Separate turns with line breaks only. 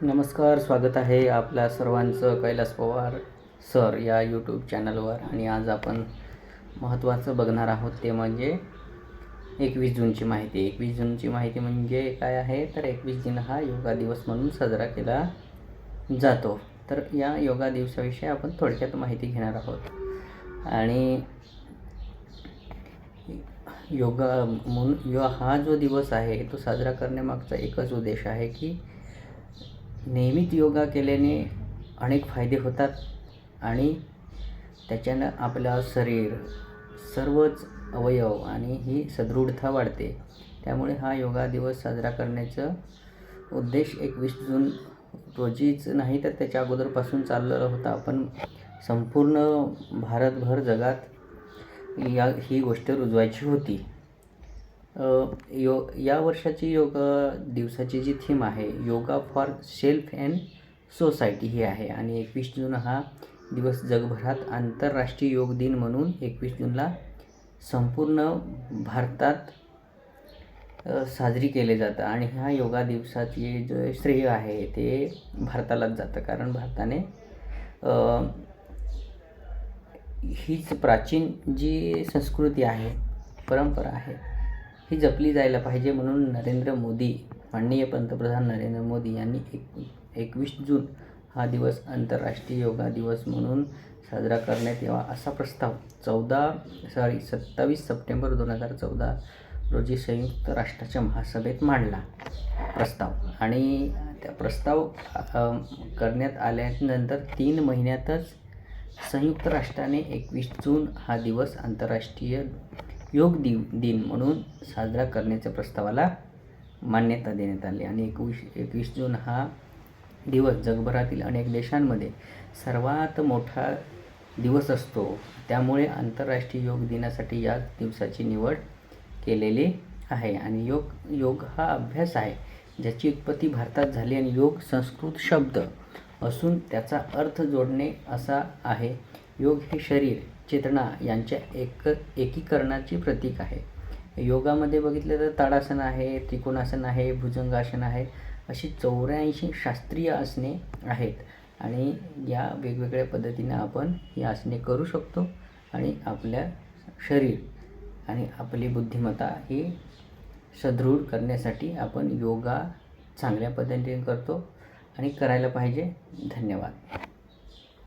नमस्कार, स्वागत आहे आपल्या सर्वांचं कैलास पवार सर या यूट्यूब चॅनलवर. आणि आज आपण महत्त्वाचं बघणार आहोत ते म्हणजे 21 जूनची माहिती. 21 जूनची माहिती म्हणजे काय आहे तर 21 जून हा योगा दिवस म्हणून साजरा केला जातो. तर या योगा दिवसाविषयी आपण थोडक्यात माहिती घेणार आहोत. आणि योगा म्हणून हा जो दिवस आहे तो साजरा करण्यामागचा एकच उद्देश आहे की नियमित योगा केल्याने अनेक फायदे होतात आणि त्याच्यानं आपलं शरीर, सर्वच अवयव आणि ही सदृढता वाढते. त्यामुळे हा योगा दिवस साजरा करण्याचा उद्देश 21 जून रोजीच नाही तर त्याच्या अगोदरपासून चाललेला होता. पण संपूर्ण भारतभर जगात ही गोष्ट रुजवायची होती. या वर्षाची योगा दिवसाची जी थीम आहे yoga for self and society ही आहे. आणि 21 जून हा दिवस जगभरात आंतरराष्ट्रीय योग दिन म्हणून 21 जूनला संपूर्ण भारतात साजरी केले जातं. आणि ह्या योगा दिवसाचे जे श्रेय आहे ते भारतालाच जातं, कारण भारताने हीच प्राचीन जी संस्कृती आहे, परंपरा आहे, ही जपली जायला पाहिजे. म्हणून नरेंद्र मोदी, माननीय पंतप्रधान नरेंद्र मोदी यांनी 21 जून हा दिवस आंतरराष्ट्रीय योगा दिवस म्हणून साजरा करण्यात यावा असा प्रस्ताव 27 सप्टेंबर 2014 रोजी संयुक्त राष्ट्राच्या महासभेत मांडला प्रस्ताव. आणि त्या प्रस्ताव करण्यात आल्यानंतर 3 महिन्यातच संयुक्त राष्ट्राने 21 जून हा दिवस आंतरराष्ट्रीय योग दिन म्हणून साजरा करण्याच्या प्रस्तावाला मान्यता देण्यात आली. आणि 21 जून हा दिवस जगभरातील अनेक देशांमध्ये सर्वात मोठा दिवस असतो. त्यामुळे आंतरराष्ट्रीय योग दिनासाठी या दिवसाची निवड केलेली आहे. आणि योग हा अभ्यास आहे ज्याची उत्पत्ती भारतात झाली. आणि योग संस्कृत शब्द असून त्याचा अर्थ जोडणे असा आहे. योग हे शरीर, चेतना यांच्या एकीकरणाची प्रतीक आहे. योगामध्ये बघितलं तर ताडासन आहे, त्रिकोणासन आहे, भुजंगासन आहे, अशी 84 शास्त्रीय आसने आहेत. आणि या वेगवेगळ्या पद्धतीने आपण ही आसने करू शकतो. आणि आपल्या शरीर आणि आपली बुद्धिमत्ता ही सदृढ करण्यासाठी आपण योगा चांगल्या पद्धतीने करतो आणि करायला पाहिजे. धन्यवाद.